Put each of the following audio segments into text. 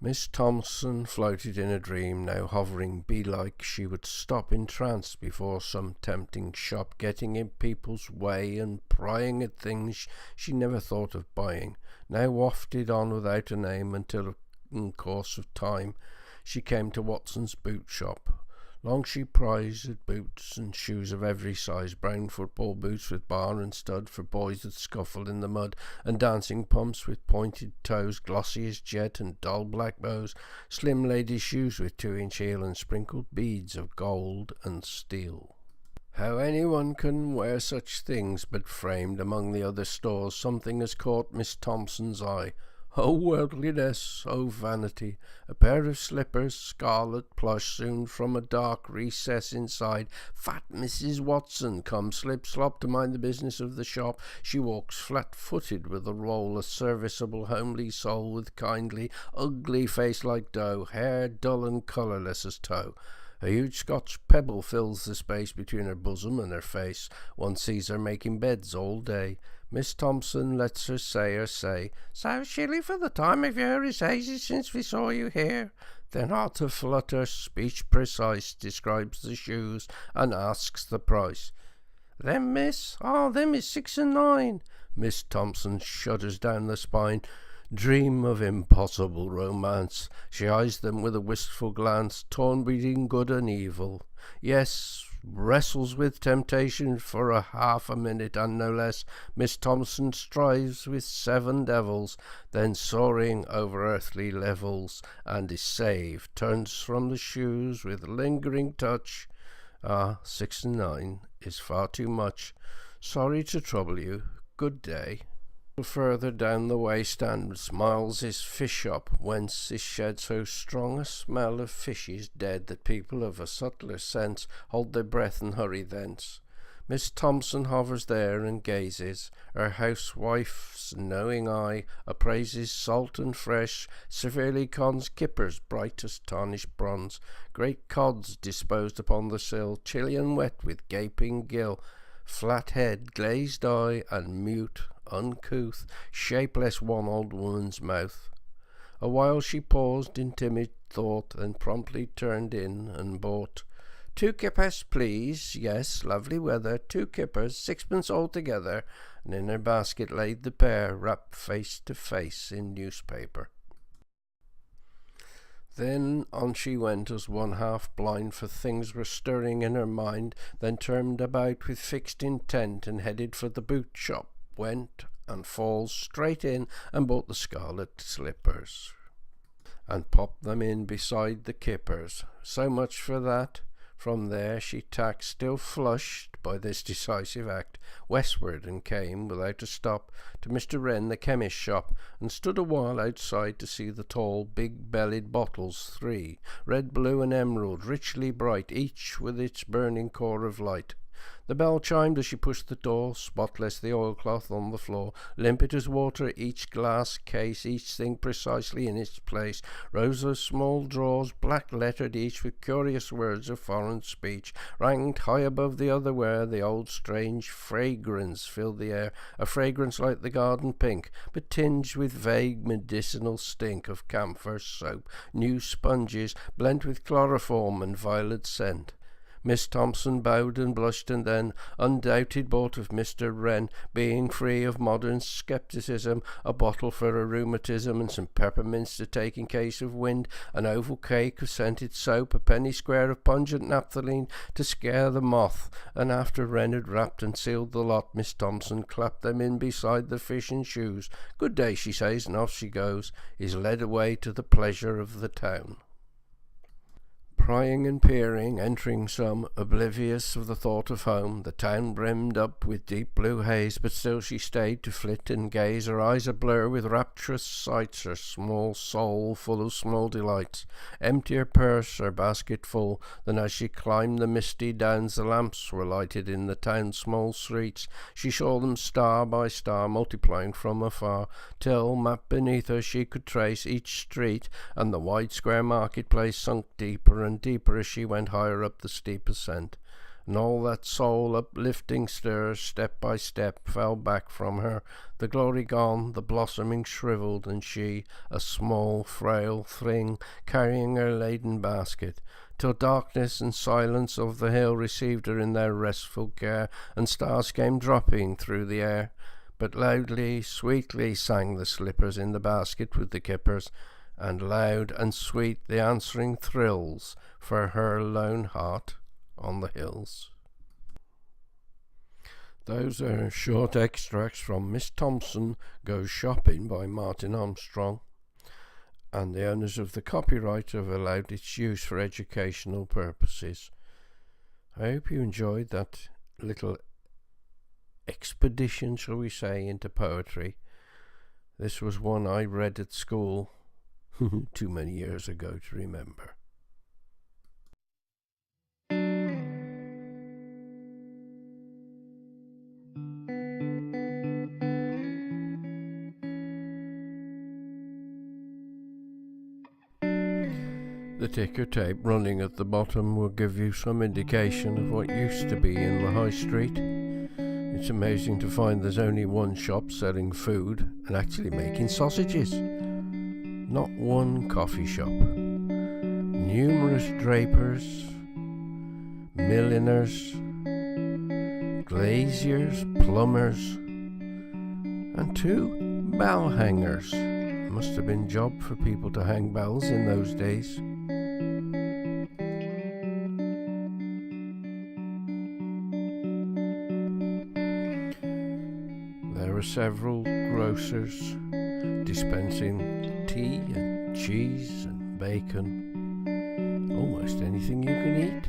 Miss Thompson floated in a dream, now hovering bee-like she would stop entranced before some tempting shop, getting in people's way and prying at things she never thought of buying, now wafted on without a name until in course of time she came to Watson's boot shop. Long she prized at boots and shoes of every size, brown football boots with bar and stud for boys that scuffle in the mud, and dancing pumps with pointed toes, glossy as jet and dull black bows, slim ladies' shoes with 2-inch heel and sprinkled beads of gold and steel. How anyone can wear such things, but framed among the other stores something has caught Miss Thompson's eye. Oh worldliness, oh vanity! A pair of slippers, scarlet plush, sewn from a dark recess inside. Fat Mrs. Watson comes slip-slop to mind the business of the shop. She walks flat-footed with a roll, a serviceable, homely soul with kindly, ugly face like dough, hair dull and colourless as tow. A huge Scotch pebble fills the space between her bosom and her face. One sees her making beds all day. Miss Thompson lets her say, "So shilly for the time of year is hazy since we saw you here." Then heart a flutter, speech precise, describes the shoes and asks the price. "Them, miss? Oh, them is 6 and 9. Miss Thompson shudders down the spine. Dream of impossible romance. She eyes them with a wistful glance, torn between good and evil. Yes, wrestles with temptation for a half a minute and no less. Miss Thompson strives with 7 devils, then soaring over earthly levels, and is saved, turns from the shoes with lingering touch. Ah, 6 and 9 is far too much. Sorry to trouble you. Good day. Further down the way stand smiles his fish shop, whence is shed so strong a smell of fishes dead that people of a subtler sense hold their breath and hurry thence. Miss Thompson hovers there and gazes. Her housewife's knowing eye appraises salt and fresh, severely cons kippers bright as tarnished bronze, great cods disposed upon the sill, chilly and wet with gaping gill, flat head, glazed eye, and mute, uncouth, shapeless one old woman's mouth. A while she paused in timid thought, then promptly turned in and bought 2 kippers, please. Yes, lovely weather. 2 kippers, 6pence altogether. And in her basket laid the pair, wrapped face to face in newspaper. Then on she went as one half blind, for things were stirring in her mind, then turned about with fixed intent and headed for the boot shop, went and falls straight in and bought the scarlet slippers and popped them in beside the kippers. So much for that. From there she tacked, still flushed by this decisive act, westward, and came, without a stop, to Mr. Wren the chemist's shop, and stood a while outside to see the tall, big-bellied bottles, 3, red, blue, and emerald, richly bright, each with its burning core of light. The bell chimed as she pushed the door, spotless the oilcloth on the floor, limpid as water each glass case, each thing precisely in its place, rows of small drawers, black-lettered each with curious words of foreign speech, ranked high above the other where the old strange fragrance filled the air, a fragrance like the garden pink, but tinged with vague medicinal stink of camphor, soap, new sponges, blent with chloroform and violet scent. Miss Thompson bowed and blushed, and then, undoubted, bought of Mr. Wren, being free of modern scepticism, a bottle for her rheumatism, and some peppermints to take in case of wind, an oval cake of scented soap, a penny square of pungent naphthalene to scare the moth, and after Wren had wrapped and sealed the lot, Miss Thompson clapped them in beside the fish and shoes. "Good day," she says, and off she goes, is led away to the pleasure of the town. Prying and peering, entering some, oblivious of the thought of home, the town brimmed up with deep blue haze, but still she stayed to flit and gaze, her eyes ablur with rapturous sights, her small soul full of small delights, empty her purse, her basket full. Then as she climbed the misty downs, the lamps were lighted in the town's small streets. She saw them star by star, multiplying from afar, till, mapped beneath her, she could trace each street, and the wide square marketplace sunk deeper and deeper as she went higher up the steep ascent. and all that soul uplifting stir, step by step, fell back from her, the glory gone, the blossoming shrivelled, and she, a small, frail thing, carrying her laden basket, till darkness and silence of the hill received her in their restful care, and stars came dropping through the air. But loudly, sweetly sang the slippers in the basket with the kippers, and loud and sweet the answering thrills for her lone heart on the hills. Those are short extracts from Miss Thompson Goes Shopping by Martin Armstrong, and the owners of the copyright have allowed its use for educational purposes. I hope you enjoyed that little expedition, shall we say, into poetry. This was one I read at school too many years ago to remember. The ticker tape running at the bottom will give you some indication of what used to be in the high street. It's amazing to find there's only one shop selling food and actually making sausages. Not one coffee shop. Numerous drapers, milliners, glaziers, plumbers, and 2 bell hangers. Must have been job for people to hang bells in those days. There are several grocers dispensing tea and cheese and bacon, almost anything you can eat.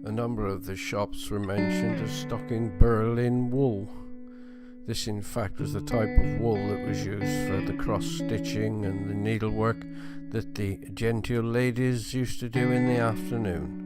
A number of the shops were mentioned as stocking Berlin wool. This in fact was the type of wool that was used for the cross-stitching and the needlework that the genteel ladies used to do in the afternoon.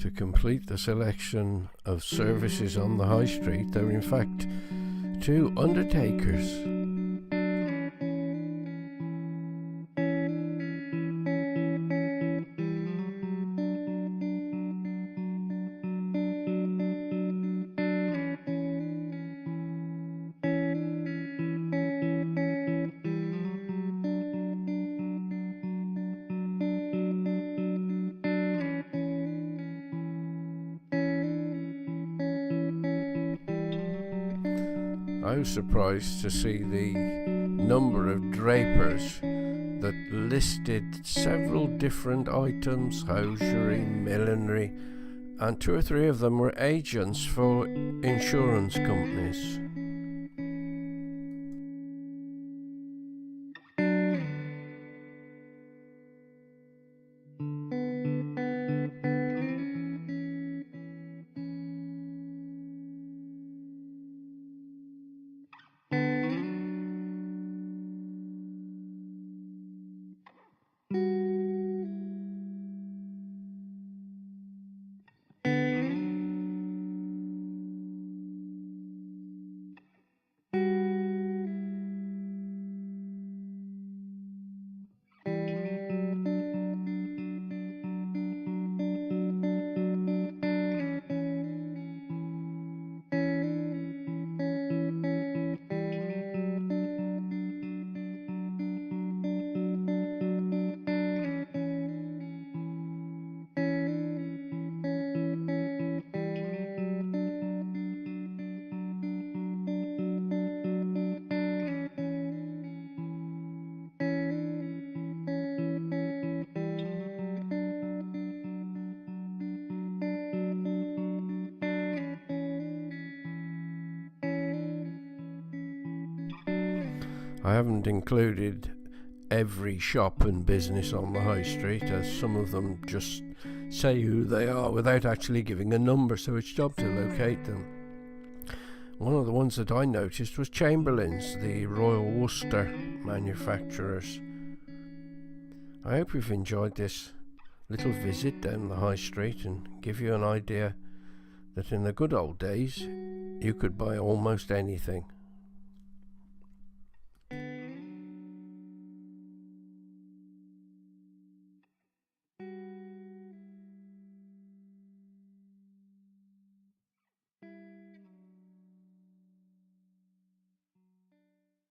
To complete the selection of services on the high street, there were in fact 2 undertakers. I was surprised to see the number of drapers that listed several different items, hosiery, millinery, and 2 or 3 of them were agents for insurance companies. I haven't included every shop and business on the high street, as some of them just say who they are without actually giving a number, so it's job to locate them. One of the ones that I noticed was Chamberlain's, the Royal Worcester manufacturers. I hope you've enjoyed this little visit down the high street and give you an idea that in the good old days you could buy almost anything.